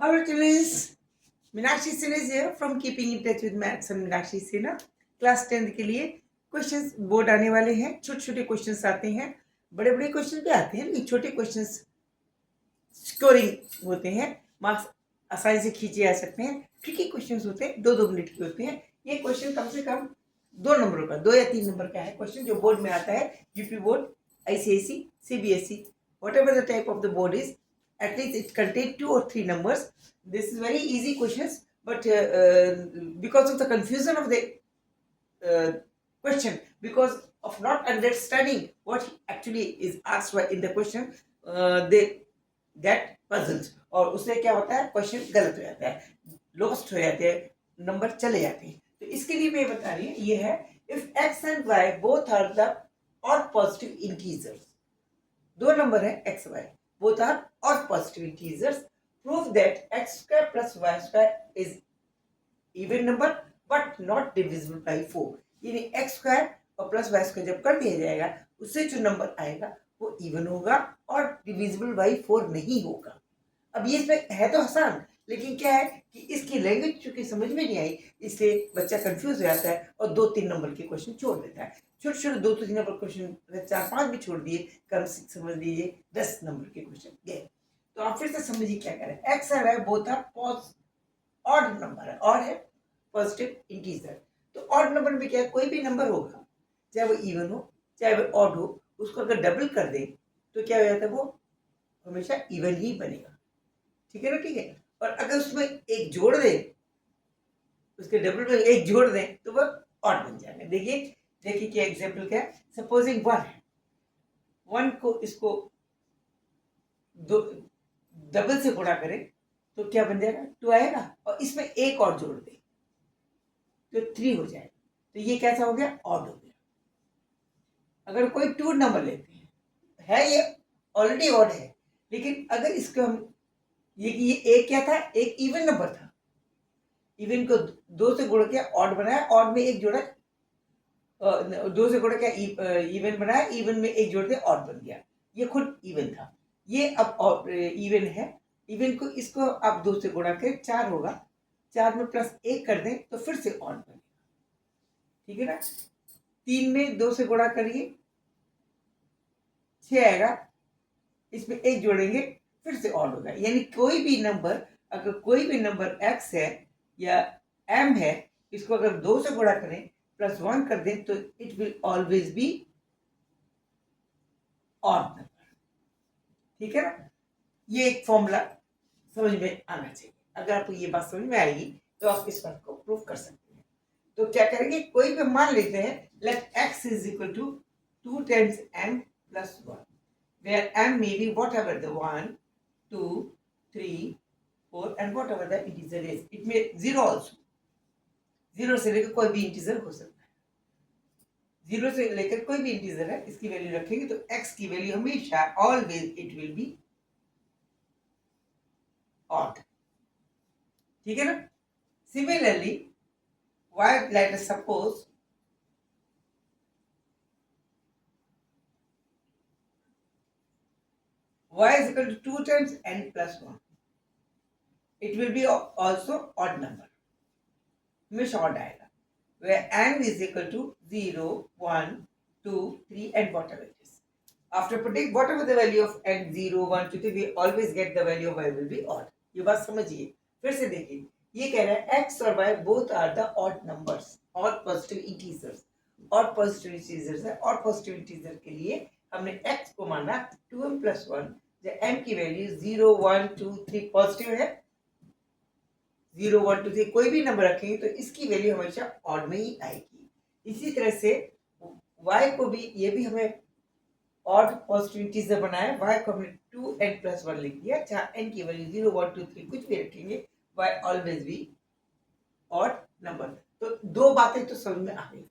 Hello students, Meenakshi Sinha is here from Keeping in Touch with Maths and Meenakshi Sinha. Class 10 के लिए questions board आने वाले हैं। छोटे छोटे क्वेश्चंस आते हैं, बड़े बड़े क्वेश्चन भी आते हैं, लेकिन छोटे क्वेश्चंस स्कोरिंग होते हैं, मार्क्स आसानी से खींचे जा सकते हैं। ट्रिकी क्वेश्चंस होते हैं, 2-2 मिनट के होते हैं। ये क्वेश्चन कम से कम 2 नंबरों का, 2 या 3 नंबर का है क्वेश्चन, जो बोर्ड में आता है। UP board, ICSE, CBSE, whatever the type of the board is, at least it contains 2 or 3 numbers. This is very easy questions, but because of the confusion of the question, because of not understanding what actually is asked in the question, they get puzzled, और उससे क्या होता है, question गलत हो जाता है, lost हो जाते हैं, नंबर चले जाते हैं। तो इसके लिए मैं बता रही हूँ, ये है if x and y both are the odd positive integers, 2 number है x y, both are odd positive integers, prove that x square plus y square is even number but not divisible by 4। यानी x square और plus y square जब कर दिया जाएगा, उससे जो number आएगा वो इवन होगा और डिविजिबल बाई 4 नहीं होगा। अब ये इसमें है तो आसान, लेकिन क्या है कि इसकी लैंग्वेज चूंकि समझ में नहीं आई, इसलिए बच्चा कंफ्यूज हो जाता है और 2-3 नंबर के क्वेश्चन छोड़ देता है। छोटे छोटे 2-3 नंबर क्वेश्चन, अगर 4-5 भी छोड़ दिए, कम से समझ लीजिए 10 नंबर के क्वेश्चन गए। तो आप फिर से समझिए क्या करें। एक्स और y both are odd number है, और है पॉजिटिव इंटीजर। तो ऑड नंबर में क्या है, कोई भी नंबर होगा, चाहे वो इवन हो चाहे वो ऑड हो, उसको अगर डबल कर दे तो क्या हो जाता है, वो हमेशा इवन ही बनेगा। ठीक है ना, ठीक है। और अगर उसमें एक जोड़ दे, उसके डबल में एक जोड़ दे तो वो ऑड बन जाएगा। देखिए देखिए क्या एग्जांपल क्या है। सपोजिंग 1 है, 1 को इसको दो डबल से गुणा करें तो क्या बन जाएगा, 2 आएगा, और इसमें एक और जोड़ दे तो 3 हो जाएगा। तो ये कैसा हो गया, ऑड हो गया। अगर कोई 2 नंबर लेते हैं, है ये ऑलरेडी ऑड है, लेकिन अगर इसको हम ये एक क्या था, एक इवन नंबर था, इवन को 2 से गुणा किया, ऑड बनाया, ऑड में एक जोड़ा, 2 से गुणा किया, इवन बनाया, इवन में एक जोड़ दिया, ऑड बन गया। ये खुद इवन था, ये अब इवन है। इवन को इसको आप 2 से गुणा करें, 4 होगा, 4 में प्लस 1 कर दें तो फिर से ऑड बनेगा। ठीक है ना। 3 में 2 से गुणा करिए, 6 आएगा, इसमें एक जोड़ेंगे फिर से ऑड होगा। यानी कोई भी नंबर, अगर कोई भी नंबर x है या m है, इसको अगर 2 से गुणा करें प्लस 1 कर दें तो it will always be odd number. ठीक है ना। ये एक फॉर्मूला समझ में आना चाहिए। अगर आपको ये बात समझ में आएगी तो आप इस बात को प्रूव कर सकते हैं। तो क्या करेंगे, कोई भी मान लेते हैं, let x is equal to 2 times m plus 1, where m may be whatever the 1, 2, 3, 4 and whatever the integer is. It may 0 also. 0 से लेकर कोई भी इंटीजर हो सकता है। 0 से लेकर कोई भी इंटीजर है, इसकी वैल्यू रखेंगे तो x की वैल्यू हमेशा always it will be odd. ठीक है ना। Similarly y, let us suppose y is equal to 2 times n plus 1. It will be also odd number, हमेशा ऑड आएगा, where n is equal to 0, 1, 2, 3 and whatever it is. After putting whatever the value of n, 0, 1, 2, 3, we always get the value of y will be odd. ये बात समझिए। फिर से देखिए, ये कह रहा है x और y both are the odd numbers, odd positive integers, odd positive integers है। odd positive integer के लिए हमने x को माना 2m plus 1, जब m की वैल्यू 0, 1, 2, 3 पॉजिटिव है, 0, 1, 2, 3 कोई भी नंबर रखेंगे तो इसकी वैल्यू हमेशा ऑड में ही आएगी। इसी तरह से y को भी, ये भी हमें ऑड पॉजिटिव इंटीजर बनाया, y को हमने 2n plus 1 लिख दिया, जहाँ n की वैल्यू 0, 1, 2, 3 कुछ भी रखेंगे, y ऑलवेज भी ऑड नंबर। तो 2 बातें तो समझ में आ गई।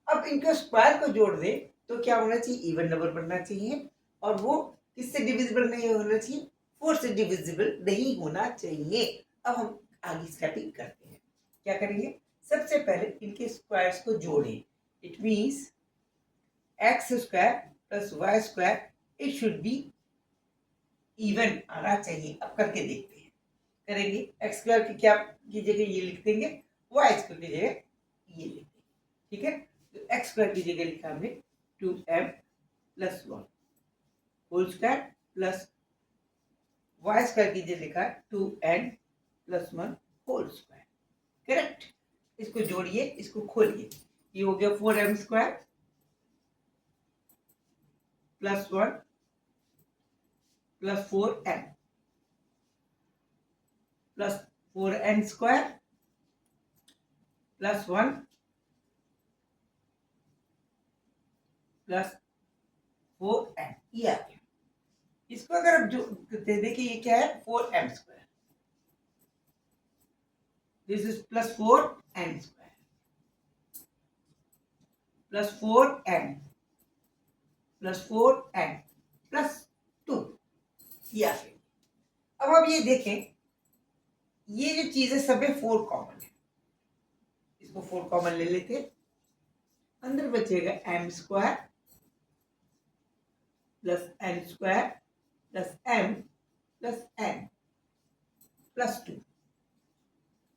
अब इनके स्क्वायर को जोड़ दे तो क्या होना चाहिए, इवन नंबर बनना चाहिए, और वो किससे डिविजिबल नहीं होना चाहिए, 4 से डिविजिबल नहीं होना चाहिए। अब हम आगे स्टेपिंग करते हैं। क्या करेंगे, सबसे पहले इनके स्क्वायर्स को जोड़ें। It means x square plus y square, it should be even आना चाहिए। अब करके देखते हैं, करेंगे, एक्स स्क्वायर की क्या की जगह ये लिख देंगे, वाई स्क्वायर की जगह ये लिख देंगे, ठीक है। तो एक्स स्क्वायर की जगह लिखा हमने 2m plus 1 whole square plus y square की जगह लिखा 2n plus 1 whole square, correct. इसको जोड़िए, इसको खोलिए, ये हो गया 4m square plus 1 plus 4m plus 4n square plus 1 plus 4m, ये आ गया। इसको अगर आप जो दे देखिए ये क्या है 4m square, this is plus 4n square plus 4n plus 4n plus 2, ये आ गया। अब आप ये देखें, ये जो चीजें सब है 4 कॉमन है, इसको 4 कॉमन ले लेते, अंदर बचेगा m square plus n square plus m plus n plus 2।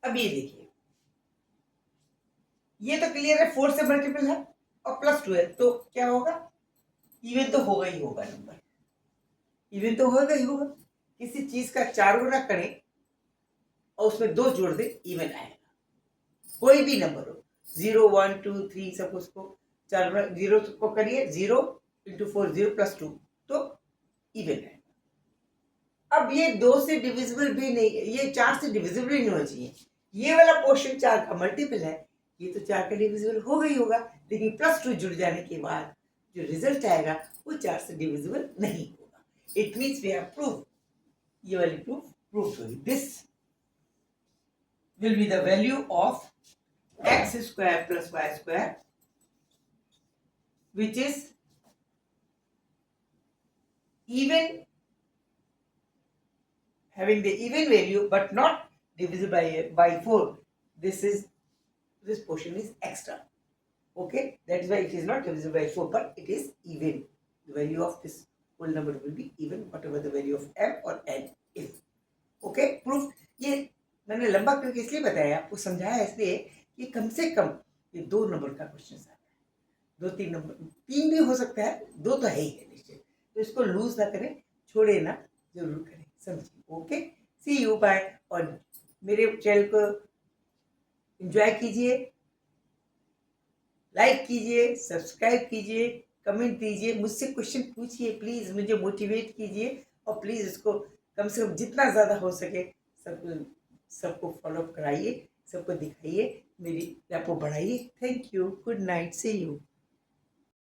अब ये देखिए, ये तो क्लियर है 4 से मल्टीपल है और प्लस 2 है, तो क्या होगा, इवन तो होगा ही होगा, नंबर इवन तो होगा ही होगा। किसी चीज का 4 गुना करें और उसमें 2 जोड़ दे, इवन आएगा, कोई भी नंबर हो, 0 1 2 3 सब उसको 4 गुना 0 को करिए, 0 इंटू 4 0 प्लस 2, तो इवन है। अब ये 2 से डिविजिबल भी नहीं, ये 4 से डिविजिबल ही नहीं होना चाहिए, ये वाला पोर्शन 4 का मल्टीपल है, ये तो 4 का डिविजिबल होगा ही होगा, लेकिन प्लस 2 जुड़ जाने के बाद जो रिजल्ट आएगा वो 4 से डिविजिबल नहीं होगा। It means we have prove, ये वाली प्रूफ होगी, this will be the value of x square plus y square, which is even, having the even value but not divisible by 4. This portion is extra, okay, that is why it is not divisible by 4 but it is even. The value of this whole number will be even whatever the value of m or n is, okay, proof। ये मैंने लंबा करके इसलिए बताया, आपको समझाया इसलिए कि कम से कम ये 2 नंबर का क्वेश्चन आ रहा है, 2-3 नंबर, 3 भी हो सकता है, 2 तो है ही है निश्चित, तो इसको लूज ना करें, छोड़े ना, जरूर करें, समझिए, ओके। C you, bye. और मेरे चैनल को एंजॉय कीजिए, लाइक कीजिए, सब्सक्राइब कीजिए, कमेंट दीजिए, मुझसे क्वेश्चन पूछिए, प्लीज मुझे मोटिवेट कीजिए, और प्लीज इसको कम से कम जितना ज्यादा हो सके सबको फॉलो कराइए, सबको दिखाइए, मेरी रैपो बढ़ाइए। Thank you, good night, see you.